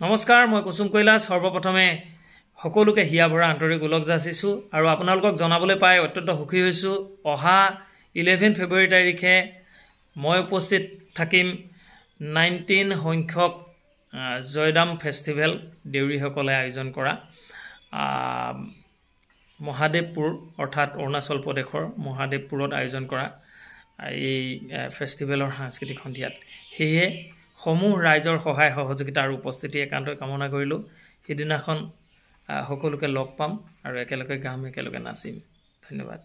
নমস্কাৰ, মই কুসুম কৈলাশ। সৰ্বপ্ৰথমে সকলোকে হিয়া ভৰা আন্তৰিক ওলগ যাচিছোঁ আৰু আপোনালোকক জনাবলৈ পাই অত্যন্ত সুখী হৈছোঁ। অহা 11 ফেব্ৰুৱাৰী তাৰিখে মই উপস্থিত থাকিম 19 সংখ্যক জয়দাম ফেষ্টিভেল দেউৰীসকলে আয়োজন কৰা মহাদেৱপুৰ অৰ্থাৎ অৰুণাচল প্ৰদেশৰ মহাদেৱপুৰত আয়োজন কৰা এই ফেষ্টিভেলৰ সাংস্কৃতিক সন্ধিয়াত। সেয়ে সমূহ ৰাইজৰ সহায় সহযোগিতা আৰু উপস্থিতি একান্তই কামনা কৰিলোঁ। সিদিনাখন সকলোকে লগ পাম আৰু একেলগে গাম, একেলগে নাচিম। ধন্যবাদ।